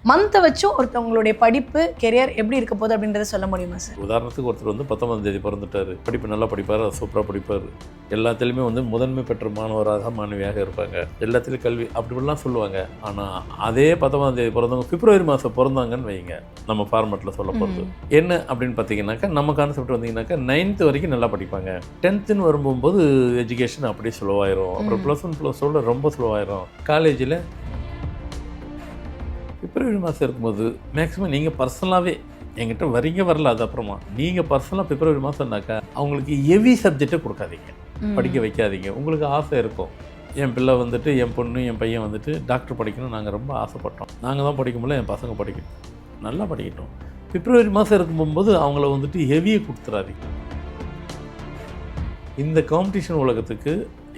மந்த்தை வச்சும் ஒருத்தவங்களுடைய படிப்பு கெரியர் எப்படி இருக்க போகுது அப்படின்றத சொல்ல முடியுமா சார்? உதாரணத்துக்கு ஒருத்தர் வந்து 19ஆம் தேதி பிறந்துட்டார், படிப்பு நல்லா படிப்பார், சூப்பராக படிப்பார், எல்லாத்துலேயுமே வந்து முதன்மை பெற்ற மாணவராக மாணவியாக இருப்பாங்க, எல்லாத்துலேயும் கல்வி அப்படிலாம் சொல்லுவாங்க. ஆனால் அதே 19ஆம் தேதி பிறந்தவங்க பிப்ரவரி மாதம் பிறந்தாங்கன்னு வைங்க, நம்ம ஃபார்மெட்டில் சொல்ல போகிறது என்ன அப்படின்னு பார்த்தீங்கன்னாக்கா, நம்ம கான்செப்ட் வந்தீங்கன்னாக்கா 9th வரைக்கும் நல்லா படிப்பாங்க, 10th வரும்போது எஜுகேஷன் அப்படியே ஸ்லோவாயிரும், அப்புறம் +1 +2 ரொம்ப ஸ்லோவாயிரும், காலேஜில் பிப்ரவரி மாதம் இருக்கும்போது மேக்ஸிமம் நீங்கள் பர்சனலாகவே என்கிட்ட வரல, அது அப்புறமா நீங்கள் பர்சனலாக பிப்ரவரி மாதம்னாக்கா அவங்களுக்கு ஹெவி சப்ஜெக்டை கொடுக்காதீங்க, படிக்க வைக்காதீங்க. உங்களுக்கு ஆசை இருக்கும், என் பிள்ளை வந்துட்டு என் பொண்ணு என் பையன் வந்துட்டு டாக்டர் படிக்கணும், நாங்கள் ரொம்ப ஆசைப்பட்டோம், நாங்கள் தான் படிக்க முடியல, என் பசங்க படிக்கணும், நல்லா படிக்கட்டும். பிப்ரவரி மாதம் இருக்கும்போது அவங்கள வந்துட்டு ஹெவியை கொடுத்துறாதீங்க. இந்த காம்படிஷன் உலகத்துக்கு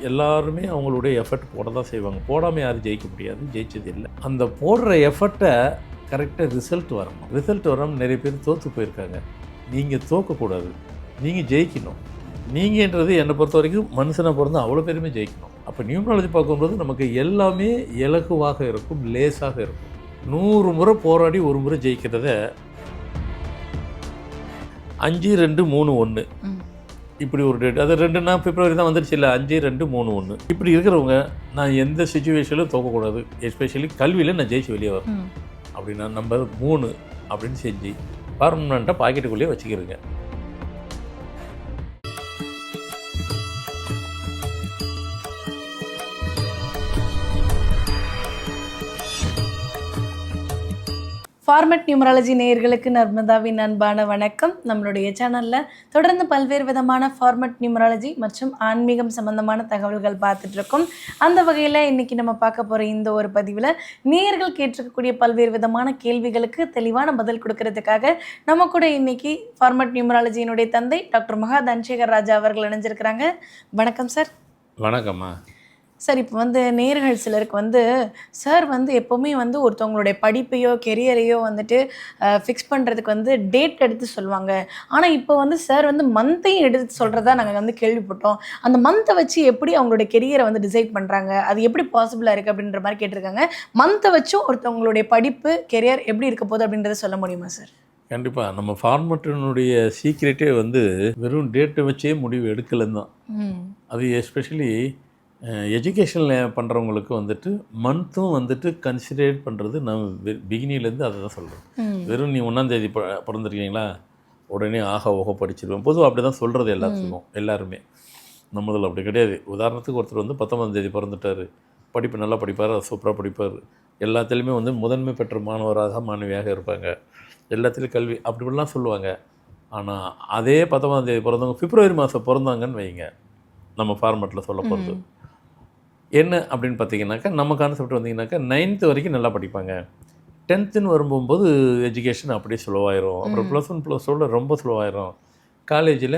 எல்லாருமே அவங்களுடைய எஃபர்ட் போட தான் செய்வாங்க, போடாமல் யாரும் ஜெயிக்க முடியாது, ஜெயிச்சது இல்லை. அந்த போடுற எஃபர்ட்டை கரெக்டாக ரிசல்ட் வரணும், ரிசல்ட் வராமல் நிறைய பேர் தோற்று போயிருக்காங்க. நீங்கள் தோற்கக்கூடாது, நீங்கள் ஜெயிக்கணும். நீங்கன்றது என்னை பொறுத்த வரைக்கும் மனுஷனை பிறந்து அவ்வளோ பேருமே ஜெயிக்கணும். அப்போ நியூமராலஜி பார்க்கும்போது நமக்கு எல்லாமே இலகுவாக இருக்கும், லேசாக இருக்கும். 100 முறை போராடி ஒரு முறை ஜெயிக்கிறத 5 2 3 1 இப்படி ஒரு டேட், அது 2னா பிப்ரவரி தான் வந்துடுச்சு இல்லை, 5 2 3 1 இப்படி இருக்கிறவங்க நான் எந்த சுச்சுவேஷனிலும் தோக்கக்கூடாது, எஸ்பெஷலி கல்வியில் நான் ஜெயிச்சு வெளியே வரணும் அப்படின்னா நம்பர் 3 அப்படின்னு செஞ்சு பர்மனெண்ட்டாக பாக்கெட்டுக்குள்ளேயே வச்சுக்கிறேங்க. ஃபார்மட் நியூமராலஜி நேயர்களுக்கு நர்மதாவின் அன்பான வணக்கம். நம்மளுடைய சேனலில் தொடர்ந்து பல்வேறு விதமான ஃபார்மட் நியூமராலஜி மற்றும் ஆன்மீகம் சம்பந்தமான தகவல்கள் பார்த்துட்ருக்கோம். அந்த வகையில் இன்றைக்கி நம்ம பார்க்க போகிற இந்த ஒரு பதிவில் நேயர்கள் கேட்டிருக்கக்கூடிய பல்வேறு விதமான கேள்விகளுக்கு தெளிவான பதில் கொடுக்கறதுக்காக நம்ம கூட இன்றைக்கி ஃபார்மட் நியூமராலஜியினுடைய தந்தை டாக்டர் மகா தனசேகர் ராஜா அவர்கள் இணைஞ்சிருக்கிறாங்க. வணக்கம் சார். வணக்கம்மா. சார், இப்போ நேயர்கள் சிலருக்கு சார் எப்போவுமே ஒருத்தவங்களுடைய படிப்பையோ கெரியரையோ ஃபிக்ஸ் பண்ணுறதுக்கு டேட் எடுத்து சொல்லுவாங்க. ஆனால் இப்போ சார் மந்த்தையும் எடுத்து சொல்கிறதா நாங்கள் கேள்விப்பட்டோம். அந்த மந்த்தை வச்சு எப்படி அவங்களுடைய கெரியரை டிசைட் பண்ணுறாங்க, அது எப்படி பாசிபிளாக இருக்குது அப்படின்ற மாதிரி கேட்டிருக்காங்க. மந்த்தை வச்சும் ஒருத்தவங்களுடைய படிப்பு கெரியர் எப்படி இருக்க போகுது அப்படின்றத சொல்ல முடியுமா சார்? கண்டிப்பாக. நம்ம ஃபார்மட்டினுடைய சீக்ரெட்டே வெறும் டேட்டை வச்சே முடிவு எடுக்கலன்னு தான். அது எஸ்பெஷலி எஜுகேஷனில் பண்ணுறவங்களுக்கு மந்த்தும் கன்சிடரேட் பண்ணுறது நான் பிகினிலேருந்து அதை தான் சொல்கிறேன். வெறும் நீ 1ஆம் தேதி பிறந்திருக்கீங்களா உடனே ஆக ஓக படிச்சிருவேன், பொதுவாக அப்படி தான் சொல்கிறது எல்லாத்துக்கும், எல்லாருமே. நம்மதில் அப்படி கிடையாது. உதாரணத்துக்கு ஒருத்தர் 19ஆம் தேதி பிறந்துட்டார், படிப்பு நல்லா படிப்பார், சூப்பராக படிப்பார், எல்லாத்துலேயுமே முதன்மை பெற்ற மாணவராக மாணவியாக இருப்பாங்க, எல்லாத்துலேயும் கல்வி அப்படிலாம் சொல்லுவாங்க. ஆனால் அதே 19ஆம் தேதி பிறந்தவங்க பிப்ரவரி மாதம் பிறந்தாங்கன்னு வைங்க, நம்ம ஃபார்மெட்டில் சொல்ல போகிறது என்ன அப்படின்னு பார்த்தீங்கன்னாக்கா, நம்ம கான்செப்ட் வந்தீங்கன்னாக்கா 9th வரைக்கும் நல்லா படிப்பாங்க, 10th வரும்போது எஜுகேஷன் அப்படியே ஸ்லோவாயிரும், அப்புறம் +1 +2 ரொம்ப ஸ்லோவாயிரும், காலேஜில்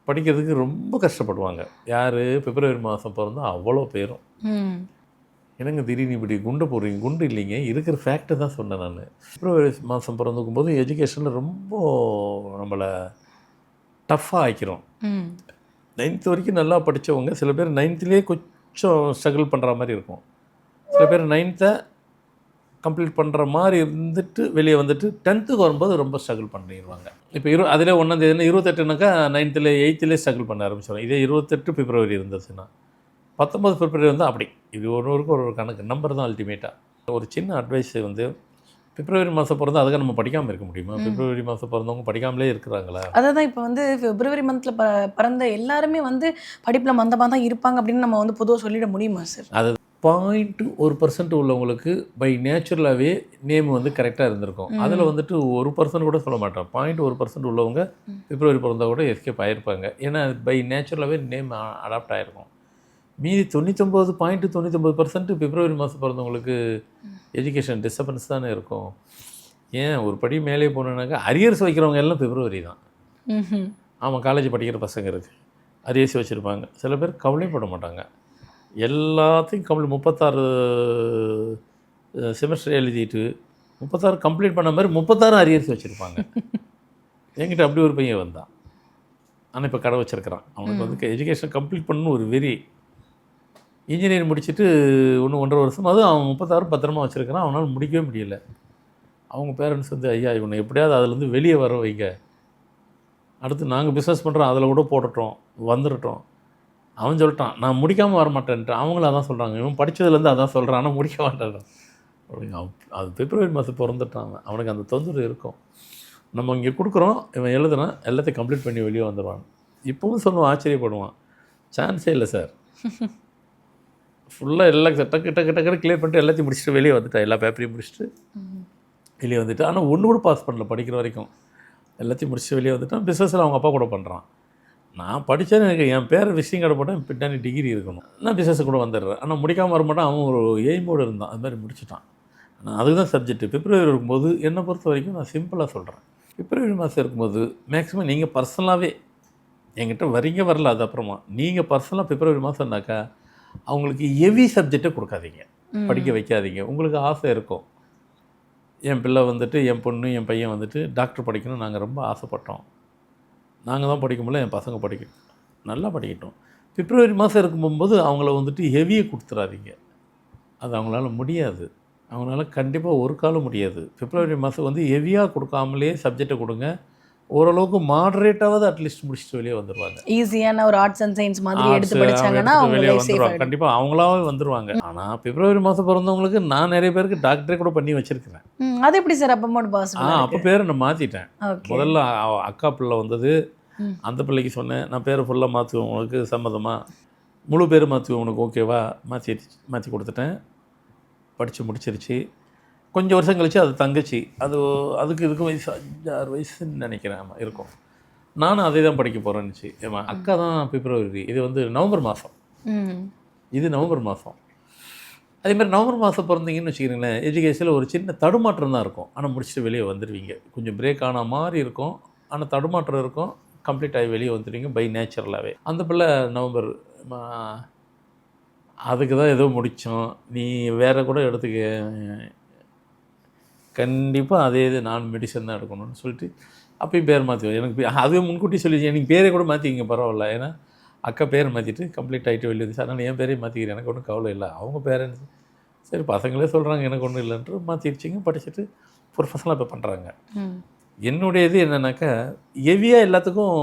படிக்கிறதுக்கு ரொம்ப கஷ்டப்படுவாங்க. யார் பிப்ரவரி மாதம் பிறந்தால் அவ்வளோ பேரும். என்னங்க திடீர்னு இப்படி குண்டை போடுறீங்க? குண்டு இல்லைங்க, இருக்கிற ஃபேக்டை தான் சொன்னேன் நான். பிப்ரவரி மாதம் பிறந்துக்கும் போது எஜுகேஷனில் ரொம்ப நம்மளை டஃப்பாக ஆக்கிரும். 9th வரைக்கும் நல்லா படித்தவங்க சில பேர் 9th கொஞ்சம் ஸ்ட்ரகிள் பண்ணுற மாதிரி இருக்கும், சில பேர் 9th கம்ப்ளீட் பண்ணுற மாதிரி இருந்துட்டு வெளியே 10th வரும்போது ரொம்ப ஸ்ட்ரகிள் பண்ணிடுவாங்க. இப்போ அதில் 1ஆம் தேதினா 28னாக்கா 9th 8th ஸ்ட்ரகிள் பண்ண ஆரம்பிச்சிடும். இதே 28 பிப்ரவரி இருந்துச்சுன்னா 19 பிப்ரவரி அப்படி. இது ஒருவருக்கு ஒரு கணக்கு, நம்பர் தான் அல்டிமேட்டாக. ஒரு சின்ன அட்வைஸ் பிப்ரவரி மாதம் பிறந்தா அதுக்காக நம்ம படிக்காமல் இருக்க முடியுமா? பிப்ரவரி மாதம் பிறந்தவங்க படிக்காமலே இருக்கிறாங்களா? அதான் இப்போ பிப்ரவரி மந்தில் பிறந்த எல்லாருமே படிப்பில் மந்தமாக தான் இருப்பாங்க அப்படின்னு நம்ம பொதுவாக சொல்லிட முடியுமா சார்? அது 0.1% உள்ளவங்களுக்கு பை நேச்சுரலாகவே நேம் கரெக்டாக இருந்திருக்கும். அதில் 1% கூட சொல்ல மாட்டோம். 0.1% உள்ளவங்க பிப்ரவரி பிறந்தா கூட எஸ்கேப் ஆகிருப்பாங்க. ஏன்னா பை நேச்சுரலாகவே நேம் அடாப்ட் ஆகிருக்கும். மீதி 99.99% பிப்ரவரி மாதம் பிறந்தவங்களுக்கு எஜுகேஷன் டிஸ்டர்பன்ஸ் தானே இருக்கும். ஏன் ஒரு படி மேலே போனோன்னாக்கா அரியர்ஸ் வைக்கிறவங்க எல்லாம் பிப்ரவரி தான். ஆமாம், காலேஜ் படிக்கிற பசங்க இருக்குது, அரியர்ஸ் வச்சுருப்பாங்க. சில பேர் கவலைப்பட மாட்டாங்க, எல்லாத்தையும் 36 செமஸ்டர் எழுதிட்டு 36 கம்ப்ளீட் பண்ண மாதிரி 36 அரியர்ஸ் வச்சுருப்பாங்க. என்கிட்ட அப்படி ஒரு பையன் வந்தான். ஆனால் இப்போ கடை வச்சுருக்கிறான். அவனுக்கு எஜுகேஷன் கம்ப்ளீட் பண்ணணும் ஒரு வெறி. இன்ஜினியரிங் முடிச்சுட்டு இன்னும் 1.5 வருஷம் அது அவன் 36 பத்திரமா வச்சுருக்கிறான். அவனால் முடிக்கவே முடியல. அவங்க பேரண்ட்ஸ் வந்து ஐயா இவனை எப்படியாவது அதுலேருந்து வெளியே வர வைங்க, அடுத்து நாங்கள் பிஸ்னஸ் பண்ணுறோம் அதில் கூட போட்டுட்டோம் வந்துடட்டும். அவன் சொல்லிட்டான் நான் முடிக்காமல் வரமாட்டேன்ட்டான். அவங்களும் அதான் சொல்கிறாங்க, இவன் படித்ததுலேருந்து அதான் சொல்கிறான், ஆனால் முடிக்க மாட்டேன் அப்படிங்க. அது பிப்ரவரி மாதம் பிறந்துட்டான் அவன். அவனுக்கு அந்த தொந்தரவு இருக்கும். நம்ம இங்கே கொடுக்குறோம், இவன் எழுதுனா எல்லாத்தையும் கம்ப்ளீட் பண்ணி வெளியே வந்துடுவான். இப்போவும் சொல்லுவான், ஆச்சரியப்படுவான், சான்ஸே இல்லை சார், ஃபுல்லாக எல்லாம் டக்கு டக்கு டக்குன்னு கிளியர் பண்ணிட்டு எல்லாத்தையும் முடிச்சுட்டு வெளியே வந்துட்டான். எல்லா பேப்பரையும் முடிச்சுட்டு வெளியே வந்துட்டு, ஆனால் ஒன்று கூட பாஸ் பண்ணல படிக்கிற வரைக்கும். எல்லாத்தையும் முடிச்சுட்டு வெளியே வந்துட்டான். பிஸ்னஸில் அவங்க அப்பா கூட பண்ணுறான். நான் படித்தேன்னு எனக்கு என் பேரை விசிட்டிங் கார்டு போட்டால் பின்னாடி டிகிரி இருக்கணும், நான் பிஸ்னஸ் கூட வந்துடுறேன். ஆனால் முடிக்காமல் வரமாட்டான். அவன் ஒரு எய்மோடு இருந்தான், அது மாதிரி முடிச்சுட்டான். நான் அதுக்கு தான் சப்ஜெக்ட்டு. பிப்ரவரி இருக்கும்போது என்னை பொறுத்த வரைக்கும் நான் சிம்பிளாக சொல்கிறேன், பிப்ரவரி மாதம் இருக்கும்போது மேக்ஸிமம் நீங்கள் பர்சனலாகவே என்கிட்ட வரீங்க வரல, அது அப்புறமா நீங்கள் பர்சனலாக பிப்ரவரி மாதம்னாக்கா அவங்களுக்கு ஹெவி சப்ஜெக்டை கொடுக்காதீங்க, படிக்க வைக்காதீங்க. உங்களுக்கு ஆசை இருக்கும், என் பிள்ளை வந்துட்டு என் பொண்ணு என் பையன் வந்துட்டு டாக்டர் படிக்கணும் நாங்கள் ரொம்ப ஆசைப்பட்டோம், நாங்கள் தான் படிக்க முடியல, என் பசங்க படிக்கணும், நல்லா படிக்கட்டும். பிப்ரவரி மாதம் இருக்கும்போது அவங்கள வந்துட்டு ஹெவியை கொடுத்துடாதீங்க, அது அவங்களால முடியாது. அவங்களால கண்டிப்பாக ஒரு காலம் முடியாது. பிப்ரவரி மாதம் வந்து ஹெவியாக கொடுக்காமலே சப்ஜெக்டை கொடுங்க, ஓரளவுக்கு மாடரேட்டாவது அட்லீஸ்ட் முடிச்சுட்டு வெளியே வந்துடுவாங்க. ஈஸியான ஒரு ஆர்ட்ஸ் அண்ட் சயின்ஸ் மாதிரி எடுத்து படிச்சாங்கன்னா அவங்க வெளியே லைஃப் சேஃப் வந்துடுவாங்க, ஆயிடும். கண்டிப்பாக அவங்களாவே வந்துடுவாங்க. ஆனால் பிப்ரவரி மாதம் பிறந்தவங்களுக்கு நான் நிறைய பேருக்கு டாக்டரே கூட பண்ணி வச்சுருக்கிறேன். அது எப்படி சார் அப்போ மட்டும் பாசிபிள்? அப்போ பேரை நான் மாற்றிட்டேன். ஓகே. முதல்ல அக்கா பிள்ளை வந்தது, அந்த பிள்ளைக்கு சொன்னேன் நான் பேரை ஃபுல்லாக மாற்றுவேன், உனக்கு சம்மதமா, முழு பேர் மாற்றுவேன் உனக்கு ஓகேவா, மாற்றி கொடுத்துட்டேன். படித்து முடிச்சிருச்சு. கொஞ்சம் வருஷம் கழிச்சு அது தங்கச்சி, அதுக்கு இதுக்கு வயசு 5-6 வயசுன்னு நினைக்கிறேன். ஆமாம் இருக்கும். நானும் அதே தான் படிக்க போகிறேன்னுச்சு. ஏமா அக்கா தான் பிப்ரவரி, இது வந்து நவம்பர் மாதம், இது நவம்பர் மாதம். அதேமாதிரி நவம்பர் மாதம் பிறந்தீங்கன்னு வச்சுக்கிறீங்களேன், எஜுகேஷனில் ஒரு சின்ன தடுமாற்றம் தான் இருக்கும், ஆனால் முடிச்சுட்டு வெளியே வந்துடுவீங்க. கொஞ்சம் பிரேக் ஆன மாதிரி இருக்கும், ஆனால் தடுமாற்றம் இருக்கும், கம்ப்ளீட் ஆகி வெளியே வந்துடுவீங்க பை நேச்சுரலாகவே. அந்த பிள்ளை நவம்பர், அதுக்கு தான் ஏதோ முடித்தோம், நீ வேறு கூட எடுத்துக்க, கண்டிப்பாக அதே இது நான் மெடிசன் தான் எடுக்கணும்னு சொல்லிட்டு அப்பயும் பேர் மாற்றுவேன். எனக்கு அதுவே முன்கூட்டி சொல்லிச்சு, எனக்கு பேரே கூட மாற்றிக்கிங்க பரவாயில்ல, ஏன்னா அக்கா பேரை மாற்றிட்டு கம்ப்ளீட் ஆகிட்டு வெளியே வந்துச்சு, அதனால் என் பேரையும் மாற்றிக்கிறேன், எனக்கு ஒன்றும் கவலை இல்லை. அவங்க பேரண்ட்ஸ் சரி பசங்களே சொல்கிறாங்க எனக்கு ஒன்றும் இல்லைன்ட்டு மாற்றிடுச்சிங்க. படிச்சுட்டு ப்ரொஃபஷனலாக இப்போ பண்ணுறாங்க. என்னுடைய இது என்னென்னாக்கா ஹெவியாக எல்லாத்துக்கும்,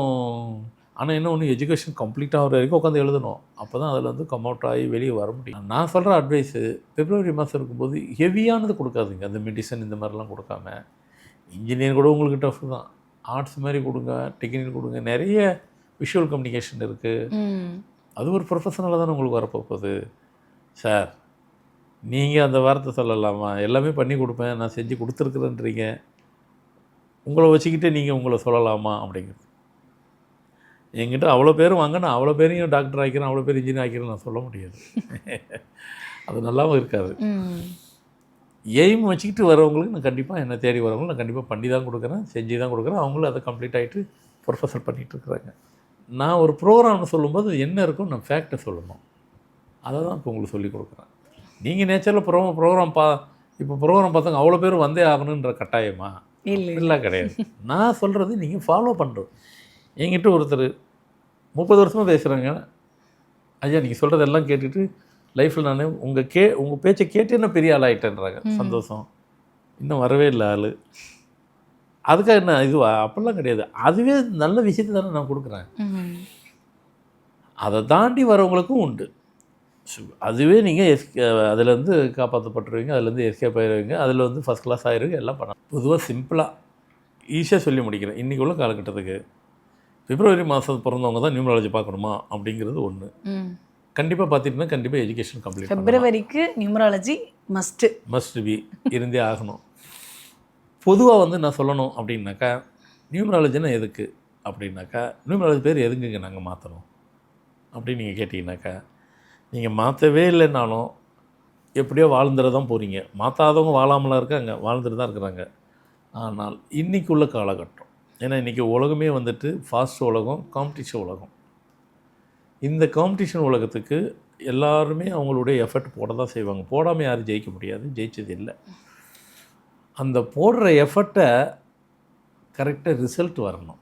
ஆனால் என்ன ஒன்று எஜுகேஷன் கம்ப்ளீட் ஆகிற வரைக்கும் உட்காந்து எழுதணும், அப்போ தான் அதில் வந்து கம் அவுட் ஆகி வெளியே வர முடியும். நான் சொல்கிற அட்வைஸு பிப்ரவரி மாதம் இருக்கும்போது ஹெவியானது கொடுக்காதுங்க, அந்த மெடிசன் இந்த மாதிரிலாம் கொடுக்காம. இன்ஜினியரிங் கூட உங்களுக்கு டஃப் தான், ஆர்ட்ஸ் மாதிரி கொடுங்க, டெக்னிக்கல் கொடுங்க, நிறைய விஷுவல் கம்யூனிகேஷன் இருக்குது, அது ஒரு ப்ரொஃபஷனலாக தானே உங்களுக்கு வரப்போகுது. சார் நீங்கள் அந்த வார்த்தை சொல்லலாமா, எல்லாமே பண்ணி கொடுப்பேன் நான் செஞ்சு கொடுத்துருக்குறேன்றீங்க, உங்களை வச்சுக்கிட்டே நீங்கள் உங்களை சொல்லலாமா அப்படிங்கிறது. என்கிட்ட அவ்வளோ பேரும் வாங்க, நான் அவ்வளோ பேரையும் டாக்டர் ஆக்கிறேன், அவ்வளோ பேர் இன்ஜினியர் ஆக்கிறேன் நான் சொல்ல முடியாது. அது நல்லாவும் இருக்காது. எய்ம் வச்சுக்கிட்டு வரவங்களுக்கு நான் கண்டிப்பாக என்னை தேடி வரவங்களுக்கு நான் கண்டிப்பாக பண்ணி தான் கொடுக்குறேன், செஞ்சு தான் கொடுக்குறேன். அவங்களும் அதை கம்ப்ளீட் ஆகிட்டு ப்ரொஃபஸர் பண்ணிகிட்டு இருக்கிறாங்க. நான் ஒரு ப்ரோக்ராம்னு சொல்லும்போது என்ன இருக்கும் நான் ஃபேக்டை சொல்லணும், அதை தான் இப்போ உங்களுக்கு சொல்லிக் கொடுக்குறேன். நீங்கள் நேச்சரில் ப்ரோக்ராம் இப்போ ப்ரோக்ராம் பார்த்தாங்க அவ்வளோ பேர் வந்தே ஆகணுன்ற கட்டாயமா இல்லை, கிடையாது. நான் சொல்கிறது நீங்கள் ஃபாலோ பண்ணுறது. என்கிட்ட ஒருத்தர் 30 வருஷமாக பேசுகிறாங்க, ஐயா நீங்கள் சொல்கிறதெல்லாம் கேட்டுட்டு லைஃப்பில் நான் உங்கள் பேச்சை கேட்டு என்ன பெரிய ஆள் ஆகிட்டேன்றாங்க. சந்தோஷம், இன்னும் வரவே இல்லை ஆள், அதுக்காக என்ன இதுவா, அப்படிலாம் கிடையாது. அதுவே நல்ல விஷயத்தை தானே நான் கொடுக்குறேன். அதை தாண்டி வரவங்களுக்கும் உண்டு. அதுவே நீங்கள் அதுலேருந்து காப்பாற்றப்பட்டுருவீங்க, அதுலேருந்து எஸ்கேப் ஆகிடுவீங்க, அதில் வந்து ஃபஸ்ட் கிளாஸ் ஆகிடுவீங்க, எல்லாம் பண்ணலாம். பொதுவாக சிம்பிளாக ஈஸியாக சொல்லி முடிக்கிறேன். இன்றைக்கி உள்ள காலகட்டத்துக்கு பிப்ரவரி மாதம் பிறந்தவங்க தான் நியூமராலஜி பார்க்கணுமா அப்படிங்கிறது ஒன்று. கண்டிப்பாக பார்த்துட்டுனா கண்டிப்பாக எஜுகேஷன் கம்ப்ளீட் பிப்ரவரிக்கு நியூமராலஜி மஸ்ட் பி இருந்தே ஆகணும். பொதுவாக வந்து நான் சொல்லணும் அப்படின்னாக்கா, நியூமராலஜினா எதுக்கு அப்படின்னாக்கா, நியூமராலஜி பேர் எதுக்குங்க நாங்கள் மாற்றணும் அப்படின்னு நீங்கள் கேட்டிங்கனாக்கா, நீங்கள் மாற்றவே இல்லைன்னாலும் எப்படியோ வாழ்ந்துட தான் போகிறீங்க. மாற்றாதவங்க வாழாமலாம் இருக்காங்க, வாழ்ந்துட்டு தான் இருக்கிறாங்க. ஆனால் இன்றைக்கி உள்ள காலகட்டம், ஏன்னா இன்றைக்கி உலகமே வந்துட்டு ஃபாஸ்ட் உலகம், காம்படிஷன் உலகம். இந்த காம்படிஷன் உலகத்துக்கு எல்லாருமே அவங்களுடைய எஃபர்ட் போட தான் செய்வாங்க. போடாமல் யாரும் ஜெயிக்க முடியாது, ஜெயிச்சது இல்லை. அந்த போடுற எஃபர்ட்டை கரெக்டாக ரிசல்ட் வரணும்.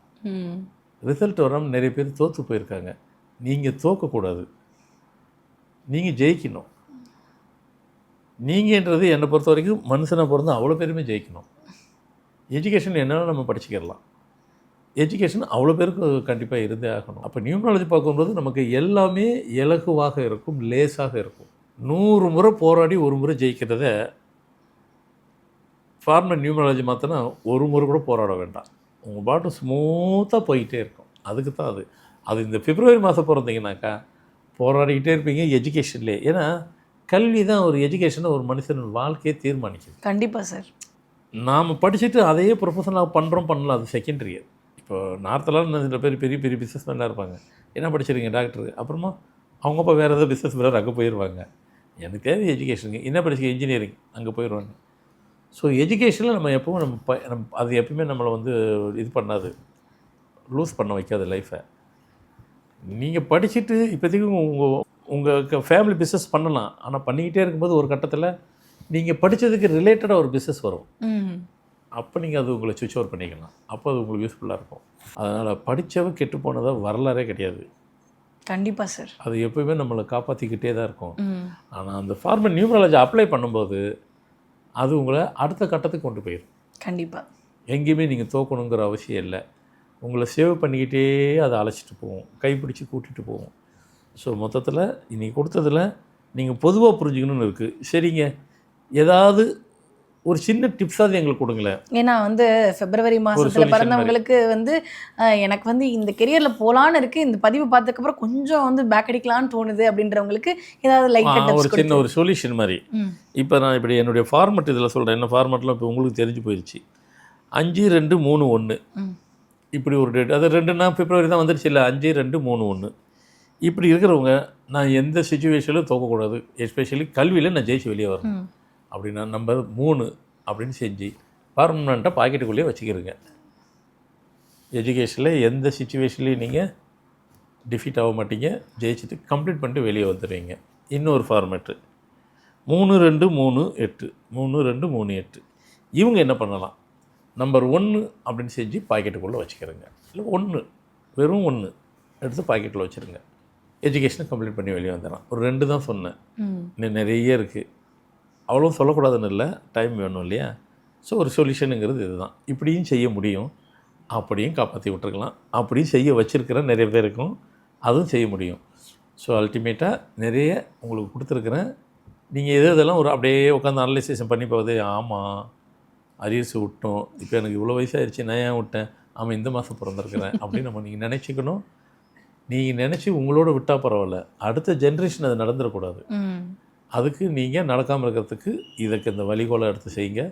ரிசல்ட் வராமல் நிறைய பேர் தோற்று போயிருக்காங்க. நீங்கள் தோற்கக்கூடாது. நீங்கள் ஜெயிக்கணும். நீங்கன்றது என்னை பொறுத்த வரைக்கும் மனுஷனை பிறந்து அவ்வளோ பேருமே ஜெயிக்கணும். எஜுகேஷன் என்னென்னா நம்ம படிச்சுக்கிடலாம். எஜுகேஷன் அவ்வளோ பேருக்கு கண்டிப்பாக இருந்தே ஆகணும். அப்போ நியூமராலஜி பார்க்கும்போது நமக்கு எல்லாமே இலகுவாக இருக்கும், லேசாக இருக்கும். 100 முறை போராடி ஒரு முறை ஜெயிக்கிறத ஃபார்மல் நியூமராலஜி மாற்றினா ஒரு முறை கூட போராட வேண்டாம். உங்கள் பாட்டு ஸ்மூத்தாக போயிட்டே இருக்கும். அதுக்கு தான் அது இந்த பிப்ரவரி மாதம் பிறந்தீங்கன்னாக்கா போராடிக்கிட்டே இருப்பீங்க எஜுகேஷன்லேயே. ஏன்னா கல்வி தான் ஒரு எஜுகேஷனை ஒரு மனுஷன் வாழ்க்கையை தீர்மானிக்குது. கண்டிப்பாக சார். நாம் படிச்சுட்டு அதையே ப்ரொஃபஷனலாக பண்ணலாம், அது செகண்டரி. இப்போ நார்த்தெல்லாம் சில பேர் பெரிய பெரிய பிஸ்னஸ் மேனாக இருப்பாங்க. என்ன படிச்சிருக்கீங்க? டாக்டர். அப்புறமா அவங்க அப்போ வேறு ஏதாவது பிஸ்னஸ் மேனர் அங்கே போயிடுவாங்க. எனக்கு தேவை எஜுகேஷனுங்க. என்ன படிச்சு? இன்ஜினியரிங். அங்கே போயிடுவாங்க. ஸோ எஜுகேஷனில் நம்ம எப்பவும் நம்ம அது எப்பவுமே நம்மளை வந்து இது பண்ணாது, லூஸ் பண்ண வைக்காது லைஃப்பை. நீங்கள் படிச்சுட்டு இப்போதைக்கு உங்கள் ஃபேமிலி பிஸ்னஸ் பண்ணலாம். ஆனால் பண்ணிக்கிட்டே இருக்கும்போது ஒரு கட்டத்தில் நீங்கள் படித்ததுக்கு ரிலேட்டடாக ஒரு பிஸ்னஸ் வரும். அப்போ நீங்கள் அது உங்களை சுவிட்ச் ஓவர் பண்ணிக்கலாம். அப்போ அது உங்களுக்கு யூஸ்ஃபுல்லாக இருக்கும். அதனால் படித்தவன் கெட்டு போனதாக வரலாறே கிடையாது. கண்டிப்பாக சார். அது எப்போயுமே நம்மளை காப்பாற்றிக்கிட்டே தான் இருக்கும். ஆனால் அந்த ஃபார்மல் நியூமராலஜி அப்ளை பண்ணும்போது அது உங்களை அடுத்த கட்டத்துக்கு கொண்டு போயிடும். கண்டிப்பாக. எங்கேயுமே நீங்கள் தோக்கணுங்கிற அவசியம் இல்லை. உங்களை சேவ் பண்ணிக்கிட்டே அதை அழைச்சிட்டு போவோம், கைப்பிடிச்சி கூட்டிகிட்டு போவோம். ஸோ மொத்தத்தில் இன்றைக்கி கொடுத்ததில் நீங்கள் பொதுவாக புரிஞ்சுக்கணும்னு இருக்குது. சரிங்க, ஏதாவது ஒரு சின்ன டிப்ஸாவது எங்களுக்கு கொடுங்களேன். ஏன்னா வந்து பிப்ரவரி மாதத்தில் பிறந்தவங்களுக்கு வந்து எனக்கு வந்து இந்த கெரியரில் போகலான்னு இருக்குது, இந்த பதிவு பார்த்ததுக்கப்புறம் கொஞ்சம் வந்து பேக் அடிக்கலான்னு தோணுது அப்படின்றவங்களுக்கு ஏதாவது லைக் ஒரு சின்ன ஒரு சொல்யூஷன் மாதிரி. இப்போ நான் இப்படி என்னுடைய ஃபார்மெட் இதில் சொல்கிறேன். என்ன ஃபார்மெட்லாம் இப்போ உங்களுக்கு தெரிஞ்சு போயிடுச்சு. 5-2-3-1 இப்படி ஒரு டேட். அது 2னா பிப்ரவரி தான் வந்துடுச்சு இல்லை, 5-2-3-1 இப்படி இருக்கிறவங்க நான் எந்த சுச்சுவேஷனிலும் தோக்கக்கூடாது. எஸ்பெஷலி கல்வியில் நான் ஜெயிச்சு வெளியே வரணும் அப்படின்னா நம்பர் 3 அப்படின்னு செஞ்சு பர்மனெண்ட்டாக பாக்கெட்டுக்குள்ளேயே வச்சுக்கிறீங்க. எஜுகேஷனில் எந்த சுச்சுவேஷன்லேயும் நீங்கள் டிஃபீட் ஆக மாட்டீங்க, ஜெயிச்சுட்டு கம்ப்ளீட் பண்ணிட்டு வெளியே வந்துடுவீங்க. இன்னொரு ஃபார்மேட்டு 3-2-3-8 3-2-3-8 இவங்க என்ன பண்ணலாம்? நம்பர் 1 அப்படின்னு செஞ்சு பாக்கெட்டுக்குள்ளே வச்சுக்கிறேங்க. இல்லை 1 வெறும் 1 எடுத்து பாக்கெட்டில் வச்சுருங்க. எஜுகேஷனை கம்ப்ளீட் பண்ணி வெளியே வந்துடலாம். ஒரு 2 தான் சொன்னேன், இன்னும் நிறைய இருக்குது. அவ்வளோ சொல்லக்கூடாதுன்னு இல்லை, டைம் வேணும் இல்லையா? ஸோ ஒரு சொல்யூஷனுங்கிறது இதுதான். இப்படியும் செய்ய முடியும், அப்படியும் காப்பாற்றி விட்டுருக்கலாம். அப்படியும் செய்ய வச்சுருக்கிற நிறைய பேருக்கும் அதுவும் செய்ய முடியும். ஸோ அல்டிமேட்டாக நிறைய உங்களுக்கு கொடுத்துருக்குறேன். நீங்கள் இதெல்லாம் ஒரு அப்படியே உட்காந்து அனலைசேஷன் பண்ணி போகுது. ஆமாம், அரியர்ஸ் விட்டோம், இப்போ எனக்கு இவ்வளோ வயசாகிடுச்சு, நான் ஏன் விட்டேன், ஆமாம் இந்த மாதம் பிறந்திருக்கிறேன் அப்படின்னு நீங்கள் நினச்சிக்கணும். நீங்கள் நினச்சி உங்களோட விட்டால் பரவாயில்ல, அடுத்த ஜென்ரேஷன் அது நடந்துடக்கூடாது. அதுக்கு நீங்கள் நடக்காமல் இருக்கிறதுக்கு இதுக்கு இந்த வழிகோலை எடுத்து செய்யுங்க.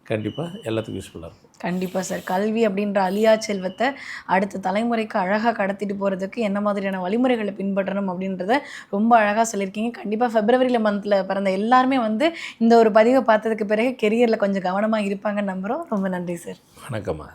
கண்டிப்பாக எல்லாத்துக்கும் யூஸ்ஃபுல்லாக இருக்கும். கண்டிப்பாக சார். கல்வி அப்படின்ற அழியா செல்வத்தை அடுத்த தலைமுறைக்கு அழகாக கடத்திட்டு போகிறதுக்கு என்ன மாதிரியான வழிமுறைகளை பின்பற்றணும் அப்படின்றத ரொம்ப அழகாக சொல்லியிருக்கீங்க. கண்டிப்பாக பிப்ரவரியில் மந்தில் பிறந்த எல்லாருமே வந்து இந்த ஒரு பதிவை பார்த்ததுக்கு பிறகு கெரியரில் கொஞ்சம் கவனமாக இருப்பாங்கன்னு நம்புகிறோம். ரொம்ப நன்றி சார். வணக்கம்மா.